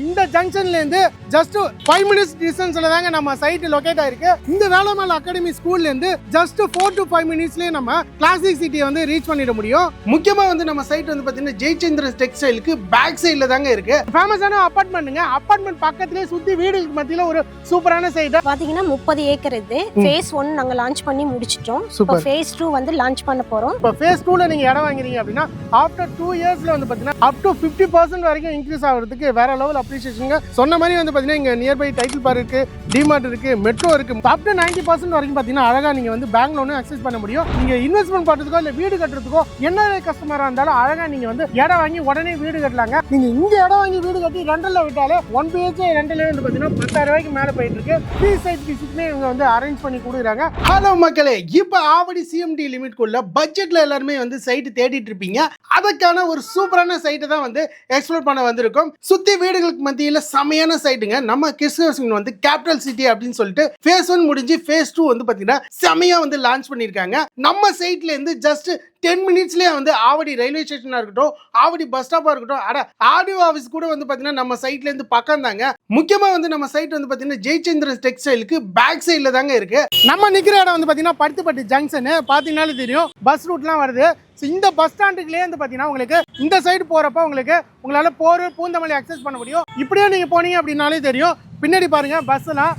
இந்த ஜங்ஷன்ல இருந்து just 5 minutes டிஸ்டன்ஸ்ல தாங்க நம்ம சைட் லொகேட் ஆயிருக்கு. இந்த வேலம்மாள் அகாடமி ஸ்கூல்ல இருந்து ஜஸ்ட் 4 to 5 minutesலயே நம்ம கிளாசிக் சிட்டியை வந்து ரீச் பண்ணிட முடியும். முக்கியமா வந்து நம்ம சைட் வந்து பாத்தீங்கன்னா ஜெயச்சந்திரன் டெக்ஸ்டைலுக்கு பேக் சைடுல தாங்க இருக்கு. ஃபேமஸான அபார்ட்மெண்ட்ங்க. அபார்ட்மெண்ட் பக்கத்துலயே சுத்தி வீடுகளுக்கு மத்தியில ஒரு சூப்பரான சைட். பாத்தீங்கன்னா 30 ஏக்கர் இது. ஃபேஸ் 1 நாங்க லான்ச் பண்ணி முடிச்சிட்டோம். இப்போ ஃபேஸ் 2 வந்து லான்ச் பண்ண போறோம். இப்போ ஃபேஸ் 2ல நீங்க இடம் வாங்குறீங்க அப்படின்னா ஆஃப்டர் 2 இயர்ஸ்ல வந்து பாத்தீங்கன்னா அப் டு 50% வரைக்கும் இன்க்ரீஸ் ஆகிறதுக்கு வேற லெவல் அப்ரிசியேஷன். சொன்ன மாதிரி வந்து பாத்தீங்கன்னா இங்க நியர்பை டைட்டில் பார்க் இருக்கு, டிமார்ட் இருக்கு, மெட்ரோ இருக்கு. அப் டு 90% வரைக்கும் பாத்தீங்கன்னா அழகா நீங்க வந்து பேங்க் லோன் அக்சஸ் பண்ண முடியும். நீங்க இன்வெஸ்ட்மெண்ட் பண்றதுக்கோ இல்ல வீடு கட்டுறதுக்கோ என்ன கஸ்டமரா இருந்தாலும் அழகா நீங்க வந்து இடம் வாங்கி உடனே வீடு கட்டலாங்க. நீங்க இங்க இடம் வாங்கி வீடு கட்டி ரெண்டல்ல விட்டாலே 1 BHK ரெண்டல்ல வந்து பாத்தீங்கன்னா 10,000 ரூபாய்க்கு மேல போயிட்டு இருக்கு. ஃப்ரீ சைட் விசிட்மே இவங்க வந்து அரேஞ்ச் பண்ணி கொடுக்குறாங்க. ஹலோ மக்களே, இப்போ ஆவடி சிஎம்டி லிமிட் குள்ள பட்ஜெட்ல எல்லாருமே வந்து சைட் தேடிட்டு இருப்பீங்க. அதுக்கான ஒரு சூப்பரான சைட்டை தான் வந்து எக்ஸ்ப்ளோர் பண்ண வந்திருக்கோம். சுத்தி வீடுகளுக்கு மத்தியில செமையான சைட்டுங்க. நம்ம கிறிஸ்துவ வந்து கேபிட்டல் சிட்டி அப்படின்னு சொல்லிட்டு ஃபேஸ் 1 முடிஞ்சு ஃபேஸ் 2 வந்து பாத்தீங்கன்னா செமையா வந்து லான்ச் பண்ணிருக்காங்க. நம்ம சைட்ல இருந்து ஜஸ்ட் 10 minutesலயே வந்து ஆவடி ரயில்வே ஸ்டேஷனா இருக்கட்டும், ஆவடி பஸ் ஸ்டாப்பா இருக்கட்டும், ஆடியோ ஆஃபீஸ் கூட வந்து பாத்தீங்கன்னா நம்ம சைட்ல இருந்து பக்கம் தாங்க. முக்கியமா வந்து நம்ம சைட் வந்து பாத்தீங்கன்னா ஜெயச்சந்திரன் டெக்ஸ்டைலுக்கு பேக் சைடுல தாங்க இருக்கு. நம்ம நிக்கிற இடம் வந்து பாத்தீங்கன்னா படுத்துப்பட்டி ஜங்ஷன். பாத்தீங்கன்னாலே தெரியும் பஸ் ரூட்லாம் வருது. இந்த பஸ் ஸ்டாண்டுக்குள்ளே வந்து பாத்தீங்கன்னா உங்களுக்கு இந்த சைடு போறப்ப உங்களால போரூர் பூந்தமல்லி அக்சஸ் பண்ண முடியும். இப்படியே நீங்க போனீங்க அப்படின்னாலே தெரியும் பின்னாடி பாருங்க பஸ் எல்லாம்.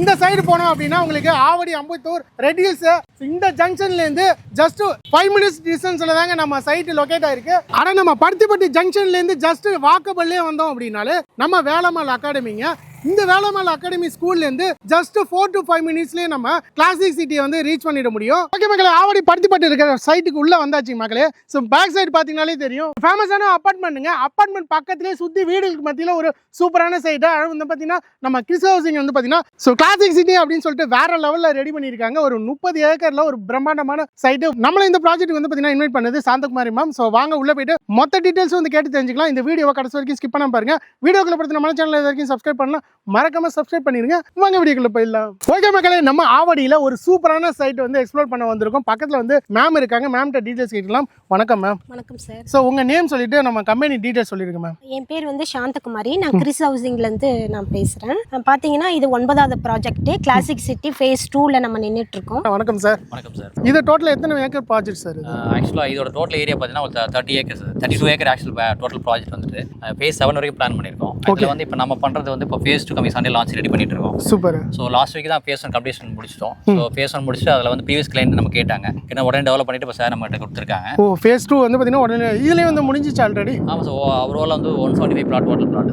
இந்த சைடு போனோம் அப்படின்னா உங்களுக்கு ஆவடி, அம்பத்தூர், ரெட் ஹில்ஸ் இந்த ஜங்ஷன்ல இருந்து ஜஸ்ட் 5 minutes டிஸ்டன்ஸ்ல தாங்க நம்ம சைட் லொகேட் ஆயிருக்கு. ஆனா நம்ம பருத்திப்பட்டி ஜங்ஷன்ல இருந்து ஜஸ்ட் வாக்கபிள்லயே வந்தோம் அப்படின்னாலே நம்ம வேலம்மாள் அகாடமிங்க. இந்த வேலம்மாள் அகாடமி ஸ்கூல்ல இருந்து ஜஸ்ட் 4 to 5 minutesலயே நம்ம கிளாசிக் சிட்டியை வந்து ரீச் பண்ணிட முடியும். ஓகே மக்களே, ஆவடி பருத்திப்பட்டி இருக்கிற சைட்டுக்கு உள்ள வந்தாச்சு மக்களே. ஸோ பேக் சைடு பாத்தீங்கன்னாலே தெரியும் ஃபேமஸான அபார்ட்மெண்ட்டுங்க. அபார்ட்மெண்ட் பக்கத்துலேயே சுத்தி வீடுகளுக்கு மத்தியில ஒரு சூப்பரான சைட்டு. வந்து பாத்தீங்கன்னா நம்ம கிறிஸ் ஹவுசிங் வந்து பாத்தீங்கன்னா ஸோ கிளாசிக் சிட்டி அப்படின்னு சொல்லிட்டு வேற லெவல்ல ரெடி பண்ணியிருக்காங்க. ஒரு 30 ஏக்கர்ல ஒரு பிரம்மாண்டமான சைட்டு. நம்மள இந்த ப்ராஜெக்ட் வந்து பாத்தீங்கன்னா இன்வைட் பண்ணது சாந்தகுமாரி மேம். ஸோ வாங்க உள்ள போயிட்டு மொத்த டீடைல்ஸ் வந்து கேட்டு தெரிஞ்சுக்கலாம். இந்த வீடியோவை கடைசி வரைக்கும் ஸ்கிப் பண்ணாம பாருங்க. வீடியோக்குள்ள படுத்து நம்ம சேனல் இது வரைக்கும் சப்ஸ்கிரைப் பண்ணலாம், மறக்காம சப்ஸ்கிரைப் பண்ணிருங்க. வாங்க வீடியோக்குள்ள போயிடலாம். ஓகே மக்களே, நம்ம ஆவடியில ஒரு சூப்பரான சைட் வந்து எக்ஸ்ப்ளோர் பண்ண வந்திருக்கோம். பக்கத்துல வந்து மேம் இருக்காங்க. மேம்கிட்ட டீடைல்ஸ் கேட்கலாம். வணக்கம் மேம். வணக்கம் சார். ஸோ உங்க நேம் சொல்லிட்டு நம்ம கம்பெனி டீடைல்ஸ் சொல்லிருங்க மேம். என் பேர் வந்து சாந்தகுமாரி. நான் கிறிஸ் ஹவுசிங்ல இருந்து நான் பேசுறேன். பாத்தீங்கன்னா இது 9வது ப்ராஜெக்ட் கிளாசிக் சிட்டி ஃபேஸ் 2ல நம்ம நின்னுட்டு இருக்கோம். வணக்கம் சார். வணக்கம் சார். இது டோட்டல் எத்தனை ஏக்கர் ப்ராஜெக்ட் சார்? ஆக்சுவலாக இதோட டோட்டல் ஏரியா பார்த்தீங்கன்னா ஒரு 30 acre, 32 acre actual total project வந்துட்டு ஃபேஸ் 7 வரைக்கும் பிளான் பண்ணியிருக்கோம். இதில் வந்து இப்போ நம்ம பண்ணுறது வந்து இப்போ ஃபேஸ் 2 கம்மி சண்டே லான்ச் ரெடி பண்ணிட்டு இருக்கோம். சூப்பர். ஸோ லாஸ்ட் வீக் தான் ஃபேஸ் 1 கம்ப்ளீஷன் முடிச்சிட்டோம். ஸோ ஃபேஸ் 1 முடிச்சுட்டு அதில் வந்து ப்ரீவியஸ் கிளைண்ட் நம்ம கேட்டாங்க, ஏன்னா உடனே டெவலப் பண்ணிட்டு இப்போ சார் நம்மகிட்ட கொடுத்துருக்காங்க. ஓ, ஃபேஸ் 2 வந்து பார்த்தீங்கன்னா உடனே இதுலேயே வந்து முடிஞ்சிச்சு ஆல்ரெடி. ஆமாம். ஸோ அவரோல வந்து 175 பிளாட் டோட்டல் பிளாட்.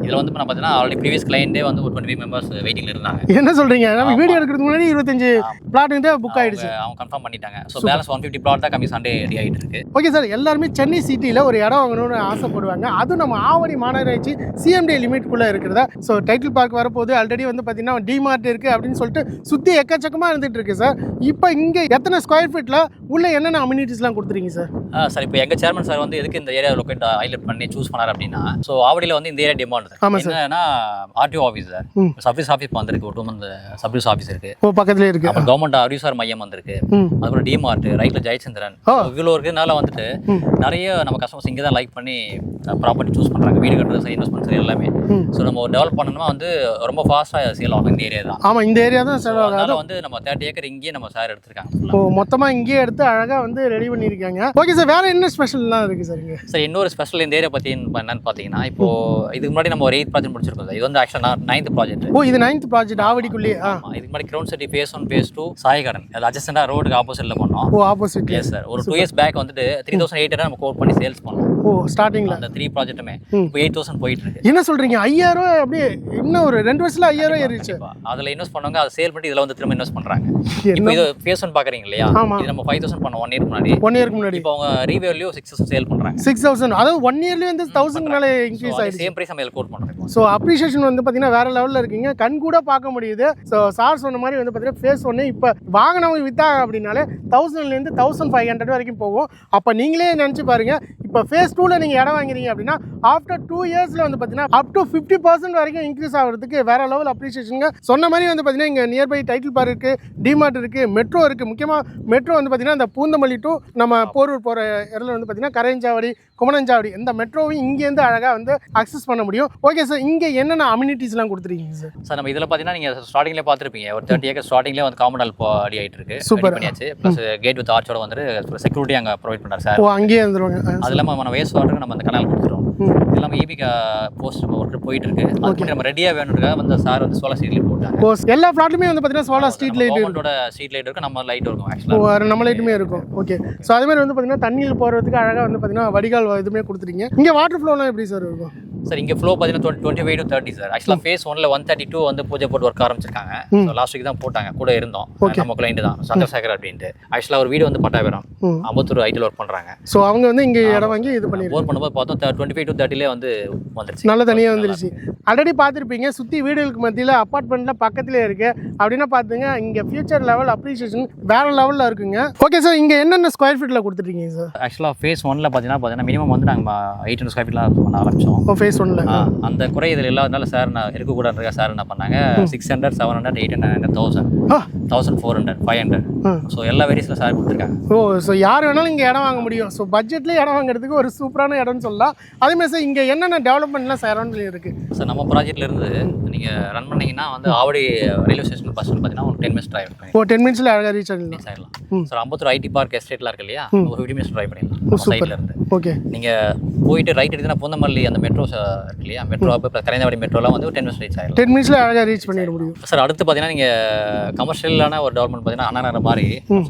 இதில் வந்து நான் பார்த்தீங்கன்னா ஆல்ரெடி ப்ரீவியஸ் கிளைண்டே வந்து ஒரு 25 மெம்பர்ஸ் வெயிட்டிங்ல இருந்தாங்க. என்ன சொல்றீங்க? நம்ம வீடியோ எடுக்கிறதுக்கு முன்னாடி 25 பிளாட் வந்து புக் ஆயிடுச்சு. அவங்க கன்ஃபார்ம் பண்ணிட்டாங்க. ஸோ பேலன்ஸ் 150 பிளாட் தான் கம்மி சண்டே ரெடி ஆகிட்டு இருக்கு. ஓகே சார், எல்லாருமே சென்னை சிட்டியில் ஒரு இடம் வாங்கணும்னு ஆசைப்படுவாங்க. அதுவும் நம்ம ஆவடி மாநகராட்சி சிஎம்டி லிமிட்குள்ளே இருக்கிறதா. ஸோ டைட்டில் பார்க் வரப்போது ஆல்ரெடி வந்து பார்த்தீங்கன்னா டிமார்ட் இருக்குது அப்படின்னு சொல்லிட்டு சுற்றி எக்கச்சக்கமாக இருந்துட்டு இருக்கு சார். இப்போ இங்கே எத்தனை ஸ்கொயர் ஃபீட்டில் உள்ள என்னென்ன அம்யூனிட்டிஸ்லாம் கொடுத்துருங்க சார்? சார் இப்போ எங்கள் சேர்மன் சார் வந்து எதுக்கு இந்த ஏரியா லொக்கேட் ஹைலைட் பண்ணி சூஸ் பண்ணார் அப்படின்னா, ஸோ ஆவடியில் வந்து இந்த ஏரியா டிமாண்ட் என்னன்னா RTO office sir, service office வந்திருக்கு, ஒரு வந்து சர்வீஸ் ஆஃபீஸ் இருக்கு, பக்கத்துலேயே இருக்கு. அப்புறம் கவர்மெண்ட் அறிவுசார் மையம் வந்திருக்கு, அப்புறம் டிமார்ட், ரைட்ல ஜெயச்சந்திரன். இவ்வளோ இருக்கிறதுனால வந்துட்டு நிறைய நம்ம கஸ்டமர்ஸ் இங்கே தான் லைக் பண்ணி ப்ராப்பர்ட்டி சூஸ் பண்ணுறாங்க. வீடு கட்டுறது சரி, இன்வெஸ்ட்மெண்ட் சரி எல்லாமே. ஸோ நம்ம டெவலப் பண்ணணும்னா வந்து ரொம்ப ஃபாஸ்ட்டாக சேல் ஆகும் இந்த ஏரியா தான். ஆமாம், இந்த ஏரியா தான் சேல் ஆகும். அதனால வந்து நம்ம 30 ஏக்கர் இங்கேயே நம்ம சார் எடுத்திருக்காங்க. ஓ, மொத்தமாக இங்கேயே எடுத்து அழகாக வந்து ரெடி பண்ணியிருக்காங்க. ஓகே சார், வேற என்ன ஸ்பெஷல்லாம் இருக்குது சார் இங்கே? சார் இன்னொரு ஸ்பெஷல் இந்த ஏரியா பற்றி என்னன்னு பார்த்தீங்கன்னா, இப்போ இதுக்கு முன்னாடி நம்ம ஒரு 8th ப்ராஜெக்ட் முடிச்சிருக்கோம் சார். இது வந்து ஆக்சுவலாக 9th ப்ராஜெக்ட். ஓ, இது 9th ப்ராஜெக்ட் ஆவடிக்குள்ளேயே? இதுக்கு முன்னாடி ground city phase 1 phase 2 Sai garden அது அட்ஜஸ்டண்டா ரோடுக்கு ஆப்போசிட்ல பண்ணோம். Oh, opposite. Yes sir. ஒரு 2 இயர்ஸ் பேக் வந்துட்டு 3800 நம்ம கோட் பண்ணி சேல்ஸ் பண்ணோம். ஓ, ஸ்டார்டிங்ல அந்த 3 ப்ராஜெக்ட்டுமே இப்போ 8000 போயிட்டு இருக்கு. என்ன சொல்றீங்க? 5000 அப்படியே இன்னும் ஒரு 2 வருஷத்துல 5000 ஏறிச்சு. அதுல இன்வெஸ்ட் பண்ணவங்க அதை சேல் பண்ணி இதுல வந்து திரும்ப இன்வெஸ்ட் பண்றாங்க. இப்போ இது ஃபேஸ் 1 பாக்குறீங்க இல்லையா? இது நம்ம 5000 பண்ணோம் 1 இயருக்கு முன்னாடி. 1 இயருக்கு முன்னாடி. இப்போ அவங்க ரீவேல்யூ 6000 சேல் பண்றாங்க. 6000, அதாவது 1 இயர்லயே வந்து 1000 மேல இன்க்ரீஸ் ஆயிடுச்சு. சேம் பிரைஸ் நம்ம கோட் பண்றோம். சோ அப்ரிசியேஷன் வந்து பாத்தீங்கன்னா வேற லெவல்ல இருக்கீங்க. கண் கூட பார்க்க முடியுது. சோ சார் சொன்ன மாதிரி வந்து பாத்தீங்கன்னா ஃபேஸ் 1 இப்ப வாங்கினவங்க வித்தாங்க அப்படினாலே 1000ல இருந்து 1500 வரைக்கும் போகும். அப்ப நீங்களே நினைச்சு பாருங்க, இப்போ ஃபேஸ் 2ல நீங்கள் இடம் வாங்குறீங்க அப்படின்னா ஆஃப்டர் 2 இயர்ஸில் வந்து பார்த்தீங்கன்னா அப் டு 50% வரைக்கும் இன்க்ரீஸ் ஆகிறதுக்கு வேற லெவல் அப்ரிசியேஷனுங்க. சொன்ன மாதிரி வந்து பார்த்தீங்கன்னா இங்கே நியர்பை டைட்டில் பார்க் இருக்குது, டிமார்ட் இருக்குது, மெட்ரோ இருக்குது. முக்கியமாக மெட்ரோ வந்து பார்த்தீங்கன்னா இந்த பூந்தமல்லி டு நம்ம போரூர் போகிற இடத்துல வந்து பார்த்தீங்கன்னா கரையஞ்சாவடி, குமணஞ்சாவடி இந்த மெட்ரோவையும் இங்கேருந்து அழகாக வந்து அக்சஸ் பண்ண முடியும். ஓகே சார், இங்கே என்னென்ன அம்யூனிட்டிஸ்லாம் கொடுத்துருக்கீங்க சார்? சார் நம்ம இதில் பார்த்தீங்கன்னா நீங்கள் ஸ்டார்டிங்லேயே பார்த்துருப்பீங்க, ஒரு 30 ஏக்கர் ஸ்டார்டிங்லேயே வந்து காமன் ரெடி ஆகிட்டு இருக்கு. சூப்பர் பண்ணியாச்சு. ப்ளஸ் கேட் வித் ஆர்ச்சோட வந்து செக்யூரிட்டி அங்கே ப்ரொவைட் பண்ணுறாரு சார். ஓ, அங்கேயே வந்துருவாங்க. அது இல்லாமல் நம்ம வேஸ்ட் வாட்டருக்கு நம்ம அந்த கனால் கொடுத்துருவோம். எல்லாமே ஈபி போஸ்ட் ஒர்க் போயிட்டு இருக்கு. அதுக்கு நம்ம ரெடியாக வேணுன்றதுக்காக வந்து சார் வந்து சோலார் ஸ்ட்ரீட் லைட் போட்டாங்க. எல்லா ஃப்ளாட்லையுமே வந்து பார்த்தீங்கன்னா சோலார் ஸ்ட்ரீட் லைட் இருக்கோட ஸ்ட்ரீட் லைட் இருக்கு, நம்ம லைட் இருக்கும். ஆக்சுவலாக நம்ம லைட்டுமே இருக்கும். ஓகே, ஸோ அதே மாதிரி வந்து பார்த்தீங்கன்னா தண்ணியில் போகிறதுக்கு அழகாக வந்து பார்த்தீங்கன்னா வடிகால் இதுவுமே கொடுத்துருக்கீங்க. இங்கே வாட்டர் ஃப்ளோலாம் எப்படி சார் இருக்கும்? சார் இங்கே ஃப்ளோ பார்த்தீங்கன்னா 25 to 30 சார். ஆக்சுவலாக ஃபேஸ் 1ல 132 வந்து பூஜை போட்டு ஒர்க் ஆரம்பிச்சிருக்காங்க. ஸோ லாஸ்ட் வீக் தான் போட்டாங்க, கூட இருந்தோம். நம்ம கிளைண்ட் தான் சந்திரசேகர் அப்படின்ட்டு. ஆக்சுவலாக ஒரு வீடு வந்து பட்டாபிராம் அம்பத்தூர் ஐடியில் ஒர்க் பண்ணுறாங்க. ஸோ அவங்க வந்து இங்கே இடம் வாங்கி இது பண்ணி ஒர்க் பண்ணும்போது பார்த்தோம் 25 to 30 வந்து வந்துருச்சு. நல்ல தனியாக வந்துருச்சு. ஆல்ரெடி பார்த்துருப்பீங்க, சுற்றி வீடுகளுக்கு மத்தியில் அப்பார்ட்மெண்ட்டில் பக்கத்துலேயே இருக்குது. அப்படின்னா பார்த்துங்க, இங்கே ஃபியூச்சர் லெவல் அப்ரிசியேஷன் வேறு லெவலில் இருக்குங்க. ஓகே சார், இங்கே என்னென்ன ஸ்கொயர் ஃபீட்டில் கொடுத்துருக்கீங்க சார்? ஆக்சுவலாக ஃபேஸ் 1ல பார்த்தீங்கன்னா மினிமம் வந்து நாங்கள் 800 ஸ்கொயர் ஃபீட்லாம் பண்ண ஆரம்பித்தோம். ஃபேஸ் 1ல அந்த குறை இதில் இல்லாதனால சார் நான் இருக்கக்கூடாதுங்க. சார் என்ன பண்ணாங்க, 600, 700, 800, 1000, 1400, 500. ஸோ எல்லா வேரியஸில் சார் கொடுத்துருக்காங்க. ஓ, ஸோ யார் வேணாலும் இங்கே இடம் வாங்க முடியும். ஸோ பட்ஜெட்லேயே இடம் வாங்குறதுக்கு ஒரு சூப்பரான இடம்னு சொல்லலாம். அதேமாதிரி சார் இங்கே என்னென்ன டெவலப்மெண்ட்லாம் சரௌண்டில் இருக்குது சார்? நம்ம ப்ராஜெக்ட்லேருந்து நீங்கள் ரன் பண்ணிங்கன்னா வந்து ஆவடி ரயில்வே ஸ்டேஷன் பஸ் பார்த்தீங்கன்னா ஒரு 10 மினிட்ஸ் ட்ரைவ் பண்ணி 10 மினிட்ஸ்ல அழகாக ரீச் ஆகிடலாம் சார். அம்பத்தூர் ஐடி பார்க் எஸ்டேட்லாம் இருக்கு இல்லையா, ஒரு 50 மினிட்ஸ் ட்ரைவ் பண்ணிடலாம் சைட்ல இருந்து. ஓகே, நீங்கள் போயிட்டு ரைட் எடுத்துனா பூந்தமல்லி அந்த மெட்ரோ இருக்கு இல்லையா, மெட்ரோ இப்போ கரையந்தாவடி மெட்ரோலாம் வந்து 10 மினிட்ஸ் ரீச் ஆகிடும். 10 மினிட்ஸ்ல அழகாக ரீச் பண்ணிட முடியும் சார். அடுத்து பார்த்தீங்கன்னா நீங்கள் கமர்ஷியலான ஒரு டெவலப்மெண்ட் பார்த்தீங்கன்னா அண்ணா நகர் மாதிரி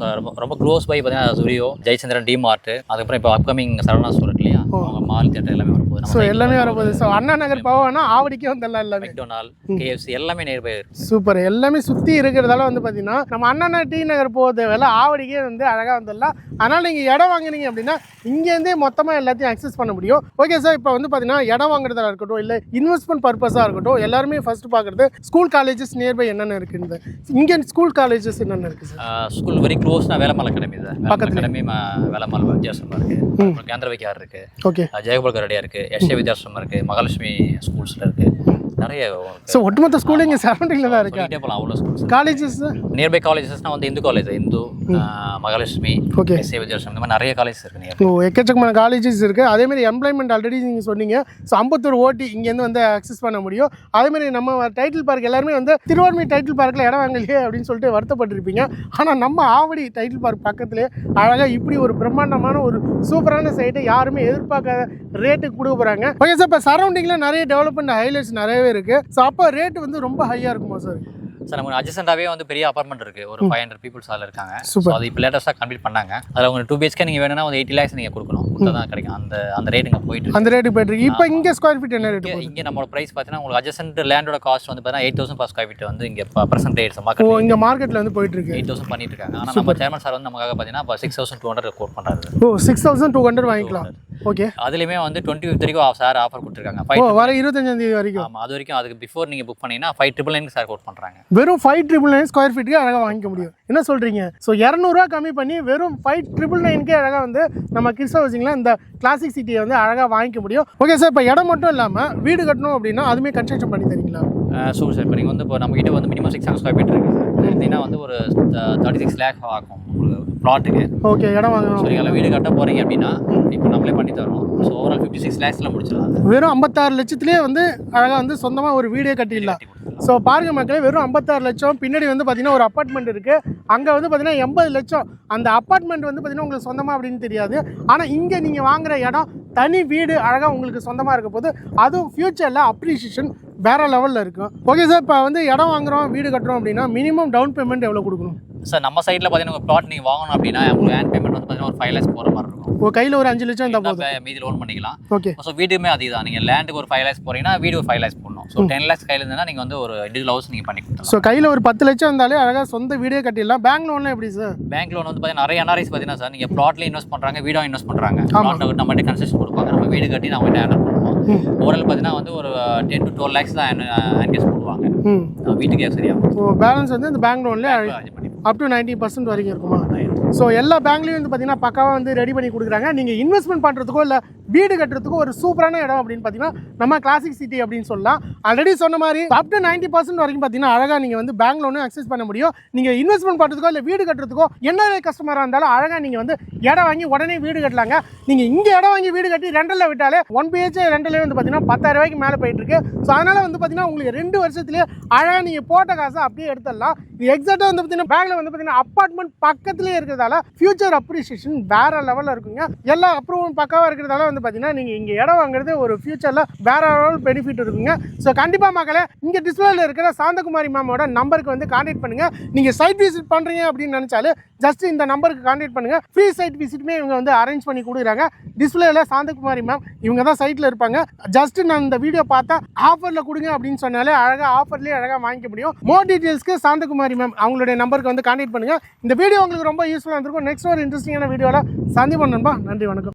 ரொம்ப க்ளோஸ் பை பார்த்தீங்கன்னா ஜூரியோ, ஜெயச்சந்திரன், டிமார்ட், அதுக்கப்புறம் இப்போ அப்கமிங் சரவணா ஸ்டோர் இருக்கு இல்லையா, அவங்க மால் தியேட்டர் எல்லாமே வரப்போகுது. ஸோ எல்லாமே வரப்போகுது. ஸோ அண்ணா நகர் போவோம்னா ஆவடிக்கே வந்துடலாம். எல்லாமே மெக்டொனால், KFC எல்லாமே நியர்பை இருக்கு. சூப்பர். எல்லாமே சுற்றி இருக்கிறதால வந்து பார்த்தீங்கன்னா நம்ம அண்ணா டி நகர் போகிறது வேலை ஆவடிக்கே வந்து அழகாக வந்துடலாம். அதனால் நீங்கள் இடம் வாங்குனீங்க அப்படின்னா இங்கேருந்தே மொத்தமாக எல்லாத்தையும் அக்சஸ் பண்ண முடியும். ஓகே சார், இப்போ வந்து பார்த்தீங்கன்னா இடம் வாங்குறதா இருக்கட்டும், இல்லை இன்வெஸ்ட்மெண்ட் பர்பஸாக இருக்கட்டும், எல்லாருமே ஃபர்ஸ்ட் பார்க்குறது ஸ்கூல் காலேஜஸ் நியர்பை என்னென்ன இருக்குது. இங்கே ஸ்கூல் காலேஜஸ் என்னென்ன இருக்குது சார்? ஸ்கூல் வெரி க்ளோஸ்னா வேலம்மாள் அகாடமி சார். பக்கத்தில் அகாடமி வேலம்மாள் வித்யாசமா இருக்குது, கேந்திர விகார் இருக்குது, ஓகே, ஜெயகோபால் ரெடியாக இருக்குது, எஸ்ஏ வித்யாசம் இருக்குது, மகாலட்சுமி ஸ்கூல்ஸில் இருக்குது, நிறைய. ஸோ ஒட்டுமொத்த ஸ்கூல் இங்கே சரௌண்டிங்கில் தான் இருக்கு. அவ்வளோ ஸ்கூல்ஸ். காலேஜஸ் நியர்பை காலேஜஸ்னால் வந்து Hindu college, Hindu, Mahalakshmi, okay, SA வித்யாசம், இந்த மாதிரி நிறைய காலேஜஸ் இருக்குது. ஓ, எக்கச்சக்கமான காலேஜஸ் இருக்குது. அதேமாதிரி எம்ப்ளாய்மெண்ட் ஆல்ரெடி நீங்கள் சொன்னீங்க. ஸோ அம்பத்தூர் ஓட்டி இங்கேருந்து வந்து அக்சஸ் பண்ண முடியும். அதேமாதிரி நம்ம டைட்டில் பார்க் எல்லாருமே வந்து திருவான்மை டைட்டில் பார்க்கில் இடம் வாங்கலையே அப்படின்னு சொல்லிட்டு வருத்தப்பட்டிருப்பீங்க. ஆனால் நம்ம ஆவடி டைட்டில் பார்க் பக்கத்துலேயே அழகாக இப்படி ஒரு பிரம்மாண்டமான ஒரு சூப்பரான சைட்டை யாருமே எதிர்பார்க்காத ரேட்டுக்கு கொடுக்க போகிறாங்க. ஓகே சார், இப்போ சரௌண்டிங்கில் நிறைய டெவலப்மெண்ட் ஹைலைட்ஸ் நிறையவே இருக்குது. ஸோ அப்போ ரேட்டு வந்து ரொம்ப ஹையாக இருக்குமா சார்? சார் நமக்கு அட்ஜஸ்டண்டாகவே வந்து பெரிய அப்பார்ட்மெண்ட் இருக்குது, ஒரு 500 பீப்புள்ஸ் அதில் இருக்காங்க. சூப்பர். அது இப்போ லேட்டஸ்ட்டாக கம்ப்ளீட் பண்ணாங்க. அதில் உங்களுக்கு 2 BHK நீங்கள் வேணும்னா வந்து 80 lakhs நீங்கள் கொடுக்கணும், கொடுத்தா தான் கிடைக்கும். அந்த ரேட்டுங்க போயிட்டு அந்த ரேட்டுக்கு போயிட்டு இருக்கு. இப்போ இங்கே ஸ்கொயர் ஃபீட் என்ன ரேட்டு? இங்கே நம்மளோட ப்ரைஸ் பார்த்தீங்கன்னா உங்களுக்கு அட்ஜஸ்டன்ட் லேண்டோட காஸ்ட் வந்து பார்த்தீங்கன்னா 8000 per square feet வந்து இங்கே ப்ரெசென்ட் ரேட்ஸ் மார்க்கெட். ஓ, இங்கே மார்க்கெட்டில் வந்து போயிட்டு இருக்கு 8000 பண்ணிட்டு இருக்காங்க. ஆனால் நம்ம சேர்மன் சார் வந்து நமக்காக பார்த்தீங்கன்னா இப்போ 6200 கோட் பண்ணுறாரு. ஓ, 6200 வாங்கிக்கலாம். ஓகே, அதுலேயுமே வந்து 25th வரைக்கும் சார் ஆஃபர் கொடுத்துருக்காங்க. வர 25ஆம் தேதி வரைக்கும். ஆமாம், அது வரைக்கும். அதுக்கு பிஃபோர் நீங்கள் புக் பண்ணீங்கன்னா 5999 சார் கோட் பண்ணுறாங்க. வெறும் 5999 ஸ்கொயர் ஃபீட்டுக்கு அழகாக வாங்கிக்க முடியும். என்ன சொல்கிறீங்க? ஸோ 200 கம்மி பண்ணி வெறும் 5999 அழகாக வந்து நம்ம கிட்ஸ் ஹவுசிங்கில் இந்த கிளாசிக் சிட்டியை வந்து அழகாக வாங்கிக்க முடியும். ஓகே சார், இப்போ இடம் மட்டும் இல்லாமல் வீடு கட்டணும் அப்படின்னா அதுவுமே கன்ஸ்ட்ரக்ஷன் பண்ணி தரீங்களா? Super sir. இப்போ நீங்கள் வந்து இப்போ நம்மகிட்ட வந்து மினிமம் 600 ஸ்கொயர் ஃபீட் இருக்குது சார். எடுத்தீங்கன்னா வந்து ஒரு 36 lakh ஆகும் உங்களுக்கு ப்ளாட்டுக்கு. ஓகே, இடம் வாங்கணும். ஸோ நீங்கள் வீடு கட்ட போகிறீங்க அப்படின்னா இப்போ நம்மளே பண்ணி தரோம். ஸோ ஓவரால் 56 lakhsல முடிச்சிடலாம். வெறும் 56 லட்சத்துலேயே வந்து அழகாக வந்து சொந்தமாக ஒரு வீடே கட்டிடலாம். ஸோ பாருங்க மக்களே, வெறும் 56 லட்சம். பின்னாடி வந்து பார்த்தீங்கன்னா ஒரு அப்பார்ட்மெண்ட் இருக்குது. அங்கே வந்து பார்த்தீங்கன்னா 80 லட்சம். அந்த அப்பார்ட்மெண்ட் வந்து பார்த்தீங்கன்னா உங்களுக்கு சொந்தமாக அப்படின்னு தெரியாது. ஆனால் இங்கே நீங்கள் வாங்குற இடம் தனி வீடு அழகாக உங்களுக்கு சொந்தமாக இருக்க போது அதுவும் ஃப்யூச்சரில் அப்ரிஷியேஷன் வேறு லெவலில் இருக்கும். ஓகே சார், இப்போ வந்து இடம் வாங்குகிறோம், வீடு கட்டுறோம் அப்படின்னா மினிமம் டவுன் பேமெண்ட் எவ்வளோ கொடுக்கணும் சார்? நம்ம சைடில் பார்த்தீங்கன்னா உங்கள் ப்ளாட் நீங்கள் வாங்கணும் அப்படின்னா உங்களுக்கு ஹேண்ட் பேமெண்ட் வந்து பார்த்தீங்கன்னா ஒரு 5 lakhs போகிற மாதிரி இருக்கும். ஒரு கையில் ஒரு 5 லட்சம் இருந்தால் போதும், மீதி லோன் பண்ணிக்கலாம். ஓகே. ஸோ வீடுமே அதே தான். நீங்கள் லேண்டுக்கு ஒரு 5 lakhs போகிறீங்கன்னா வீடு ஒரு 5 lakhs போடணும். ஸோ 10 lakhs கையில் இருந்தால் நீங்கள் வந்து ஒரு இண்டிவிஜுவல் ஹவுஸ் நீங்கள் பண்ணி கொடுத்துருலாம். ஸோ கையில் ஒரு 10 லட்சம் இருந்தாலே அழகாக சொந்த வீடே கட்டிடலாம். பேங்க் லோன்லாம் எப்படி சார்? பேங்க் லோன் வந்து பார்த்தீங்கன்னா நிறைய NRIs பார்த்தீங்கன்னா சார் நீங்கள் ப்ளாட்லேயே இன்வெஸ்ட் பண்ணுறாங்க, வீடாக இன்வெஸ்ட் பண்ணுறாங்க. ப்ளாட் நம்மகிட்ட கன்செஷன் கொடுப்பாங்க, நம்ம வீடு கட்டி நம்ம ஹேண்டில் பண்ணுவோம். ஓவரால் பார்த்தீங்கன்னா வந்து ஒரு 10 to 12 lakhs தான் என்கேஜ் பண்ணுவாங்க வீட்டுக்கே. சரியா? ஸோ பேலன்ஸ் வந்து இந்த பேங்க் லோன்லேயே அப் டு 90% வரைக்கும் இருக்குமா? ஸோ எல்லா பேங்க்லேயும் வந்து பார்த்தீங்கன்னா பக்காவாக வந்து ரெடி பண்ணி கொடுக்குறாங்க. நீங்கள் இன்வெஸ்ட்மெண்ட் பண்ணுறதுக்கோ இல்லை வீடு கட்டுறதுக்கோ ஒரு சூப்பரான இடம் அப்படின்னு பார்த்தீங்கன்னா நம்ம கிளாசிக் சிட்டி அப்படின்னு சொல்லலாம். ஆல்ரெடி சொன்ன மாதிரி அப் டு 90% வரைக்கும் பார்த்தீங்கன்னா அழகாக நீங்கள் வந்து பேங்க் லோனும் அக்சஸ் பண்ண முடியும். நீங்கள் இன்வெஸ்ட்மெண்ட் பண்ணுறதுக்கோ இல்லை வீடு கட்டுறதுக்கோ என்ன கஸ்டமராக இருந்தாலும் அழகாக நீங்கள் வந்து இடம் வாங்கி உடனே வீடு கட்டலாங்க. நீங்கள் இங்கே இடம் வாங்கி வீடு கட்டி ரெண்டலில் விட்டாலே 1 BHK ரெண்டலே வந்து பார்த்தீங்கன்னா 10,000 ரூபாய்க்கு மேலே போயிட்டு இருக்கு. ஸோ அதனால் வந்து பார்த்தீங்கன்னா உங்களுக்கு 2 வருஷத்துலேயே அழகாக நீங்கள் போட்ட காசை அப்படியே எடுத்துடலாம். இது எக்ஸாக்டாக வந்து பார்த்தீங்கன்னா பேங்க்ல வந்து பார்த்தீங்கன்னா அப்பார்ட்மெண்ட் பக்கத்துலேயே இருக்கிறதால ஃபியூச்சர் அப்ரிசியேஷன் வேற லெவலில் இருக்குங்க. எல்லா அப்ரூவல் பக்காவாக இருக்கிறதால வந்து பார்த்தீங்கன்னா நீங்கள் இங்கே இடம் வாங்குறது ஒரு ஃபியூச்சரில் வேற லெவல் பெனிஃபிட் இருக்குங்க. ஸோ கண்டிப்பாக மக்களே இங்கே டிஸ்பிளேல இருக்கிற சாந்தகுமாரி மேமோட நம்பருக்கு வந்து கான்டாக்ட் பண்ணுங்க. நீங்கள் சைட் விசிட் பண்ணுறீங்க அப்படின்னு நினச்சாலும் ஜஸ்ட் இந்த நம்பருக்கு கான்டாக்ட் பண்ணுங்க. ஃப்ரீ சைட் விசிட்டுமே இவங்க வந்து அரேஞ்ச் பண்ணி கொடுக்குறாங்க. டிஸ்பிளேல சாந்தகுமாரி மேம் இவங்க தான் சைட்டில் இருப்பாங்க. ஜஸ்ட் நான் இந்த வீடியோ பார்த்தா ஆஃபரில் கொடுங்க அப்படின்னு சொன்னாலே அழகாக ஆஃபர்லேயே அழகாக வாங்கிக்க முடியும். மோர் டீட்டெயில்ஸ்க்கு சாந்தகுமாரி மேம் அவங்களுடைய நம்பருக்கு வந்து கான்டாக்ட் பண்ணுங்க. இந்த வீடியோ உங்களுக்கு ரொம்ப யூஸ்ஃபுல்லாக இருந்திருக்கும். நெக்ஸ்ட் ஒரு இன்ட்ரெஸ்டிங்கான வீடியோவில் சந்திப்போம் நண்பா. நன்றி, வணக்கம்.